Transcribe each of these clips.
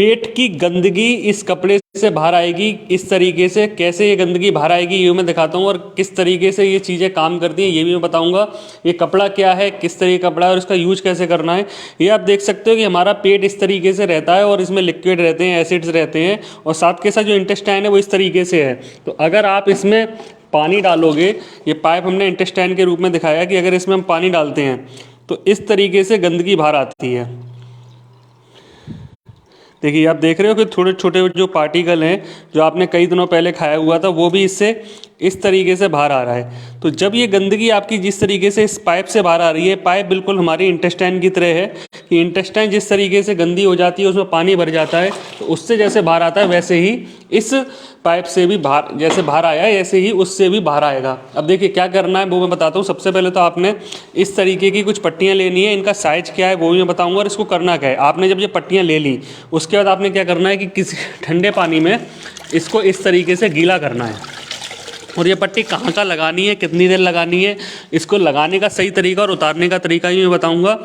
पेट की गंदगी इस कपड़े से बाहर आएगी। इस तरीके से कैसे ये गंदगी बाहर आएगी ये मैं दिखाता हूँ, और किस तरीके से ये चीज़ें काम करती हैं ये भी मैं बताऊँगा। ये कपड़ा क्या है, किस तरीके का कपड़ा है और इसका यूज कैसे करना है। ये आप देख सकते हो कि हमारा पेट इस तरीके से रहता है और इसमें लिक्विड रहते हैं, एसिड्स रहते हैं, और साथ के साथ जो इंटेस्टाइन है वो इस तरीके से है। तो अगर आप इसमें पानी डालोगे, ये पाइप हमने इंटेस्टाइन के रूप में दिखाया कि अगर इसमें हम पानी डालते हैं तो इस तरीके से गंदगी बाहर आती है। देखिए आप देख रहे हो कि थोड़े छोटे जो पार्टिकल हैं जो आपने कई दिनों पहले खाया हुआ था वो भी इससे इस तरीके से बाहर आ रहा है। तो जब ये गंदगी आपकी जिस तरीके से इस पाइप से बाहर आ रही है, पाइप बिल्कुल हमारी इंटेस्टाइन की तरह है कि इंटेस्टाइन जिस तरीके से गंदी हो जाती है उसमें पानी भर जाता है, तो उससे जैसे बाहर आता है वैसे ही इस पाइप से भी बाहर, जैसे बाहर आया ऐसे ही उससे भी बाहर आएगा। अब देखिए क्या करना है वो मैं बताता हूँ। सबसे पहले तो आपने इस तरीके की कुछ पट्टियाँ लेनी है, इनका साइज़ क्या है वो भी मैं बताऊँगा और इसको करना क्या है। आपने जब ये पट्टियाँ ले ली उसके बाद आपने क्या करना है कि किसी ठंडे पानी में इसको इस तरीके से गीला करना है, और ये पट्टी कहाँ का लगानी है, कितनी देर लगानी है, इसको लगाने का सही तरीका और उतारने का तरीका ही मैं बताऊँगा।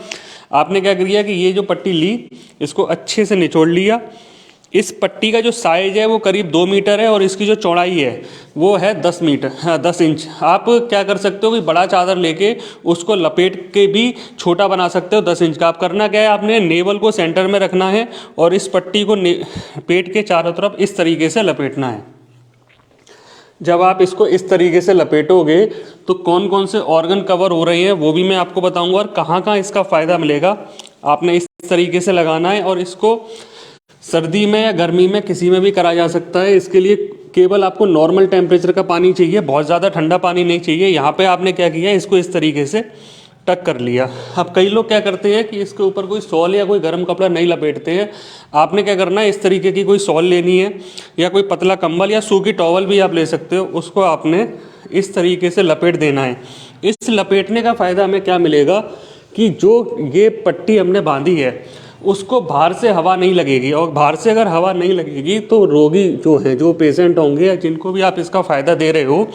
आपने क्या किया कि ये जो पट्टी ली इसको अच्छे से निचोड़ लिया। इस पट्टी का जो साइज़ है वो करीब 2 मीटर है और इसकी जो चौड़ाई है वो है 10 मीटर, हाँ 10 इंच। आप क्या कर सकते हो कि बड़ा चादर लेके उसको लपेट के भी छोटा बना सकते हो 10 इंच का। आप करना क्या है, आपने नेवल को सेंटर में रखना है और इस पट्टी को पेट के चारों तरफ इस तरीके से लपेटना है। जब आप इसको इस तरीके से लपेटोगे तो कौन कौन से ऑर्गन कवर हो रहे हैं वो भी मैं आपको बताऊंगा और कहाँ कहाँ इसका फ़ायदा मिलेगा। आपने इस तरीके से लगाना है और इसको सर्दी में या गर्मी में किसी में भी करा जा सकता है। इसके लिए केवल आपको नॉर्मल टेम्परेचर का पानी चाहिए, बहुत ज़्यादा ठंडा पानी नहीं चाहिए। यहाँ पे आपने क्या किया, इसको इस तरीके से टक कर लिया। अब कई लोग क्या करते हैं कि इसके ऊपर कोई शॉल या कोई गर्म कपड़ा नहीं लपेटते हैं। आपने क्या करना है, इस तरीके की कोई शॉल लेनी है या कोई पतला कंबल या सूखी टॉवल भी आप ले सकते हो, उसको आपने इस तरीके से लपेट देना है। इस लपेटने का फ़ायदा हमें क्या मिलेगा कि जो ये पट्टी हमने बांधी है उसको बाहर से हवा नहीं लगेगी, और बाहर से अगर हवा नहीं लगेगी तो रोगी जो हैं, जो पेशेंट होंगे या जिनको भी आप इसका फ़ायदा दे रहे हो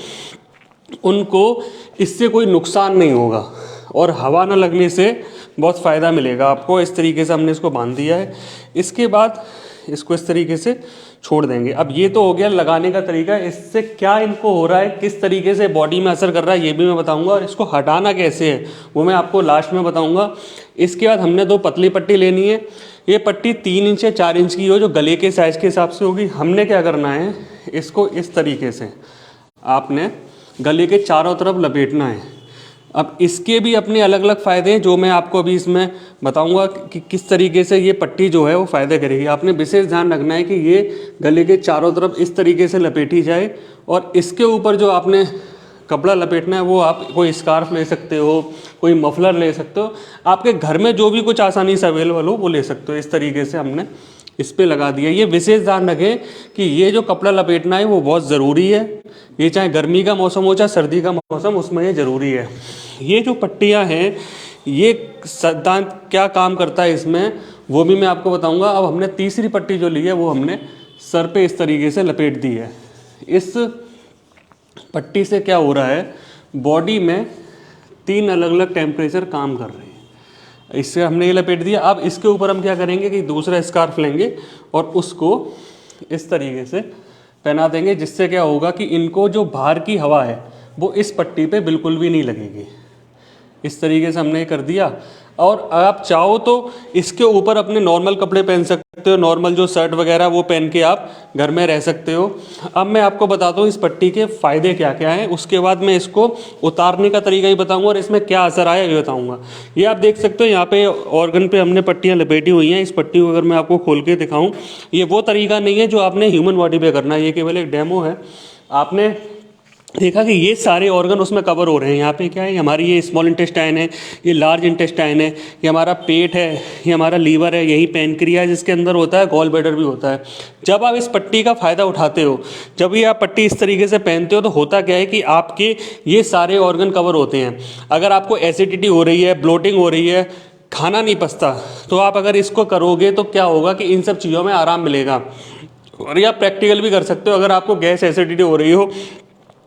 उनको इससे कोई नुकसान नहीं होगा और हवा ना लगने से बहुत फ़ायदा मिलेगा आपको। इस तरीके से हमने इसको बांध दिया है। इसके बाद इसको इस तरीके से छोड़ देंगे। अब ये तो हो गया लगाने का तरीका, इससे क्या इनको हो रहा है, किस तरीके से बॉडी में असर कर रहा है ये भी मैं बताऊंगा, और इसको हटाना कैसे है वो मैं आपको लास्ट में बताऊंगा। इसके बाद हमने 2 पतली पट्टी लेनी है। ये पट्टी 3 इंच या 4 इंच की हो, जो गले के साइज़ के हिसाब से होगी। हमने क्या करना है, इसको इस तरीके से आपने गले के चारों तरफ लपेटना है। अब इसके भी अपने अलग अलग फ़ायदे हैं जो मैं आपको अभी इसमें बताऊंगा कि किस तरीके से ये पट्टी जो है वो फ़ायदे करेगी। आपने विशेष ध्यान रखना है कि ये गले के चारों तरफ इस तरीके से लपेटी जाए, और इसके ऊपर जो आपने कपड़ा लपेटना है वो आप कोई स्कार्फ ले सकते हो, कोई मफलर ले सकते हो, आपके घर में जो भी कुछ आसानी से अवेलेबल हो वो ले सकते हो। इस तरीके से हमने इस पे लगा दिया। ये विशेष ध्यान रखें कि ये जो कपड़ा लपेटना है वो बहुत ज़रूरी है। ये चाहे गर्मी का मौसम हो चाहे सर्दी का मौसम, उसमें ये ज़रूरी है। ये जो पट्टियाँ हैं ये सिद्धांत क्या काम करता है इसमें वो भी मैं आपको बताऊंगा। अब हमने तीसरी पट्टी जो ली है वो हमने सर पे इस तरीके से लपेट दी है। इस पट्टी से क्या हो रहा है, बॉडी में 3 अलग अलग टेम्परेचर काम कर रहे हैं। इससे हमने ये लपेट दिया। अब इसके ऊपर हम क्या करेंगे कि दूसरा स्कार्फ लेंगे और उसको इस तरीके से पहना देंगे, जिससे क्या होगा कि इनको जो बाहर की हवा है वो इस पट्टी पे बिल्कुल भी नहीं लगेगी। इस तरीके से हमने कर दिया। और आप चाहो तो इसके ऊपर अपने नॉर्मल कपड़े पहन सकते हो, नॉर्मल जो शर्ट वगैरह वो पहन के आप घर में रह सकते हो। अब मैं आपको बताता हूँ इस पट्टी के फ़ायदे क्या क्या हैं, उसके बाद मैं इसको उतारने का तरीका ही बताऊँगा और इसमें क्या असर आया ये बताऊँगा। ये आप देख सकते हो यहाँ पे ऑर्गन पे हमने पट्टियाँ लपेटी हुई हैं। इस पट्टी को अगर मैं आपको खोल के दिखाऊँ, ये वो तरीका नहीं है जो आपने ह्यूमन बॉडी पर करना है, ये केवल एक डेमो है। आपने देखा कि ये सारे ऑर्गन उसमें कवर हो रहे हैं। यहाँ पे क्या है, हमारी ये स्मॉल इंटेस्टाइन है, ये लार्ज इंटेस्टाइन है, ये हमारा पेट है, ये हमारा लीवर है, यही पैनक्रियाज जिसके अंदर होता है, गॉल ब्लैडर भी होता है। जब आप इस पट्टी का फ़ायदा उठाते हो, जब ये आप पट्टी इस तरीके से पहनते हो तो होता क्या है कि आपके ये सारे ऑर्गन कवर होते हैं। अगर आपको एसिडिटी हो रही है, ब्लोटिंग हो रही है, खाना नहीं पचता, तो आप अगर इसको करोगे तो क्या होगा कि इन सब चीज़ों में आराम मिलेगा। और ये आप प्रैक्टिकल भी कर सकते हो। अगर आपको गैस एसिडिटी हो रही हो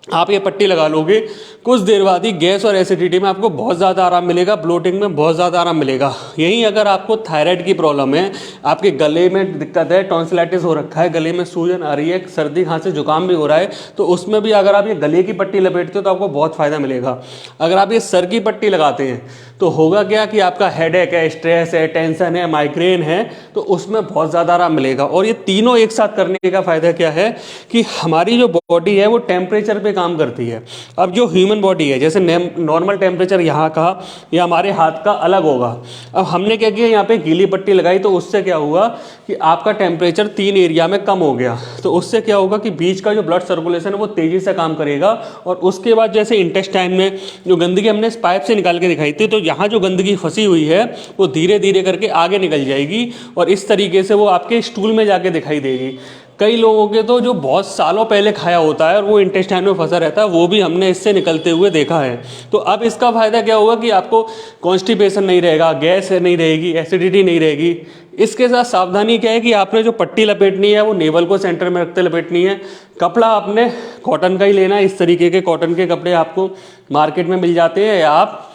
आप ये पट्टी लगा लोगे, कुछ देर बाद ही गैस और एसिडिटी में आपको बहुत ज़्यादा आराम मिलेगा, ब्लोटिंग में बहुत ज़्यादा आराम मिलेगा। यहीं अगर आपको थायराइड की प्रॉब्लम है, आपके गले में दिक्कत है, टॉन्सिलाइटिस हो रखा है, गले में सूजन आ रही है, सर्दी खांसी जुकाम भी हो रहा है, तो उसमें भी अगर आप ये गले की पट्टी लपेटते हो तो आपको बहुत फ़ायदा मिलेगा। अगर आप ये सर की पट्टी लगाते हैं तो होगा क्या कि आपका हेडेक है, स्ट्रेस है, टेंशन है, माइग्रेन है, तो उसमें बहुत ज़्यादा आराम मिलेगा। और ये तीनों एक साथ करने का फ़ायदा क्या है कि हमारी जो बॉडी है वो टेम्परेचर पे काम करती है। अब जो ह्यूमन बॉडी है, जैसे नॉर्मल टेम्परेचर यहाँ का या हमारे हाथ का अलग होगा। अब हमने क्या किया, यहाँ पे गीली पट्टी लगाई, तो उससे क्या हुआ कि आपका टेम्परेचर 3 एरिया में कम हो गया। तो उससे क्या होगा कि बीच का जो ब्लड सर्कुलेशन है वो तेज़ी से काम करेगा। और उसके बाद जैसे इंटेस्टाइन में जो गंदगी हमने इस पाइप से निकाल के दिखाई थी, तो यहाँ जो गंदगी फंसी हुई है वो धीरे धीरे करके आगे निकल जाएगी और इस तरीके से वो आपके स्टूल में जाके दिखाई देगी। कई लोगों के तो जो बहुत सालों पहले खाया होता है और वो इंटेस्टाइन में फंसा रहता है, वो भी हमने इससे निकलते हुए देखा है। तो अब इसका फ़ायदा क्या होगा कि आपको कॉन्स्टिपेशन नहीं रहेगा, गैस नहीं रहेगी, एसिडिटी नहीं रहेगी। इसके साथ सावधानी क्या है कि आपने जो पट्टी लपेटनी है वो नेवल को सेंटर में रखते लपेटनी है। कपड़ा आपने कॉटन का ही लेना है। इस तरीके के कॉटन के कपड़े आपको मार्केट में मिल जाते हैं, या आप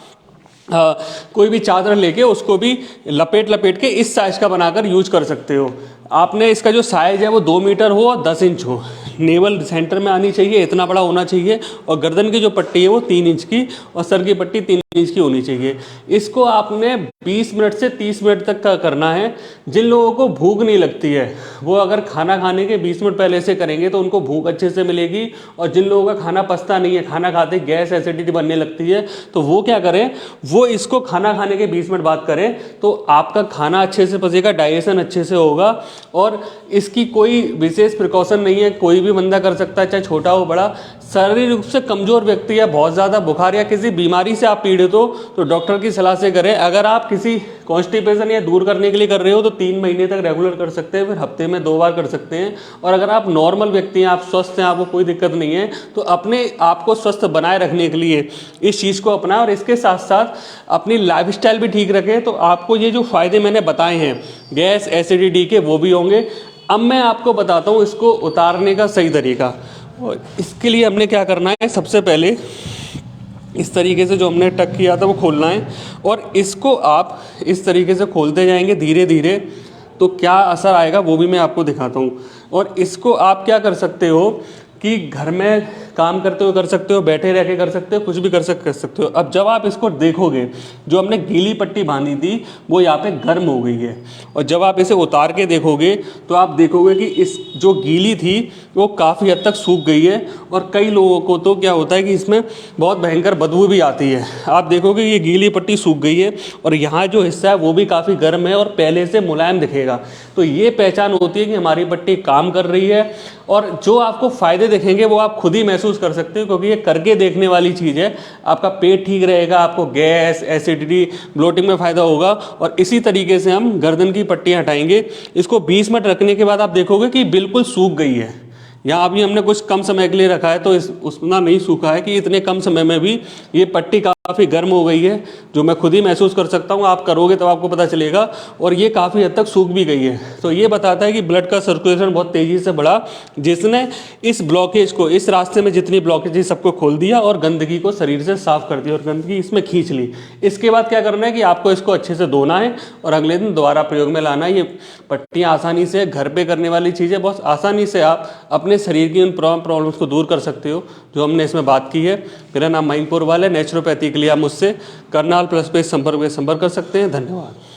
कोई भी चादर लेके उसको भी लपेट के इस साइज़ का बनाकर यूज कर सकते हो। आपने इसका जो साइज़ है वो 2 मीटर हो और 10 इंच हो, नेवल सेंटर में आनी चाहिए, इतना बड़ा होना चाहिए। और गर्दन की जो पट्टी है वो 3 इंच की और सर की पट्टी 3 इंच की होनी चाहिए। इसको आपने 20 मिनट से 30 मिनट तक का करना है। जिन लोगों को भूख नहीं लगती है वो अगर खाना खाने के 20 मिनट पहले से करेंगे तो उनको भूख अच्छे से मिलेगी। और जिन लोगों का खाना पचता नहीं है, खाना खाते गैस एसिडिटी बनने लगती है, तो वो क्या करें, वो इसको खाना खाने के 20 मिनट बाद करें, तो आपका खाना अच्छे से पचेगा, डाइजेशन अच्छे से होगा। और इसकी कोई विशेष प्रिकॉशन नहीं है, कोई भी बंदा कर सकता है, चाहे छोटा हो बड़ा। शारीरिक रूप से कमजोर व्यक्ति या बहुत ज़्यादा बुखार या किसी बीमारी से आप पीड़ित हो तो डॉक्टर की सलाह से करें। अगर आप किसी कॉन्स्टिपेशन या दूर करने के लिए कर रहे हो तो 3 महीने तक रेगुलर कर सकते हैं, फिर हफ्ते में 2 बार कर सकते हैं। और अगर आप नॉर्मल व्यक्ति हैं, आप स्वस्थ हैं, आपको कोई दिक्कत नहीं है, तो अपने आप को स्वस्थ बनाए रखने के लिए इस चीज़ को अपनाएं और इसके साथ साथ अपनी लाइफस्टाइल भी ठीक रखें। तो आपको ये जो फ़ायदे मैंने बताए हैं गैस एसिडिटी के, वो भी होंगे। अब मैं आपको बताता हूँ इसको उतारने का सही तरीका। और इसके लिए हमने क्या करना है, सबसे पहले इस तरीके से जो हमने टक किया था वो खोलना है और इसको आप इस तरीके से खोलते जाएंगे धीरे धीरे, तो क्या असर आएगा वो भी मैं आपको दिखाता हूँ। और इसको आप क्या कर सकते हो कि घर में काम करते हुए कर सकते हो, बैठे रह के कर सकते हो, कुछ भी कर सकते हो। अब जब आप इसको देखोगे, जो हमने गीली पट्टी बांधी थी वो यहाँ पे गर्म हो गई है, और जब आप इसे उतार के देखोगे तो आप देखोगे कि इस जो गीली थी वो काफ़ी हद तक सूख गई है। और कई लोगों को तो क्या होता है कि इसमें बहुत भयंकर बदबू भी आती है। आप देखोगे ये गीली पट्टी सूख गई है और यहाँ जो हिस्सा है वो भी काफ़ी गर्म है और पहले से मुलायम दिखेगा। तो ये पहचान होती है कि हमारी पट्टी काम कर रही है। और जो आपको फ़ायदे दिखेंगे वो आप खुद ही महसूस कर सकते हो, क्योंकि ये करके देखने वाली चीज़ है। आपका पेट ठीक रहेगा, आपको गैस एसिडिटी ब्लोटिंग में फ़ायदा होगा। और इसी तरीके से हम गर्दन की पट्टियाँ हटाएंगे। इसको 20 मिनट रखने के बाद आप देखोगे कि बिल्कुल सूख गई है। यहाँ अभी हमने कुछ कम समय के लिए रखा है तो उतना नहीं सूखा है कि इतने कम समय में भी ये पट्टी काफ़ी गर्म हो गई है, जो मैं खुद ही महसूस कर सकता हूँ। आप करोगे तब आपको पता चलेगा। और ये काफ़ी हद तक सूख भी गई है। तो ये बताता है कि ब्लड का सर्कुलेशन बहुत तेज़ी से बढ़ा, जिसने इस ब्लॉकेज को, इस रास्ते में जितनी ब्लॉकेज थी सबको खोल दिया और गंदगी को शरीर से साफ कर दिया और गंदगी इसमें खींच ली। इसके बाद क्या करना है कि आपको इसको अच्छे से धोना है और अगले दिन दोबारा प्रयोग में लाना है। ये पट्टियाँ आसानी से घर पे करने वाली चीज़ें, बहुत आसानी से आप अपने शरीर की उन प्रॉब्लम्स को दूर कर सकते हो जो हमने इसमें बात की है। मेरा नाम मयंक पोरवाल है। नेचुरोपैथी के लिए आप मुझसे करनाल प्लस पे संपर्क कर सकते हैं। धन्यवाद।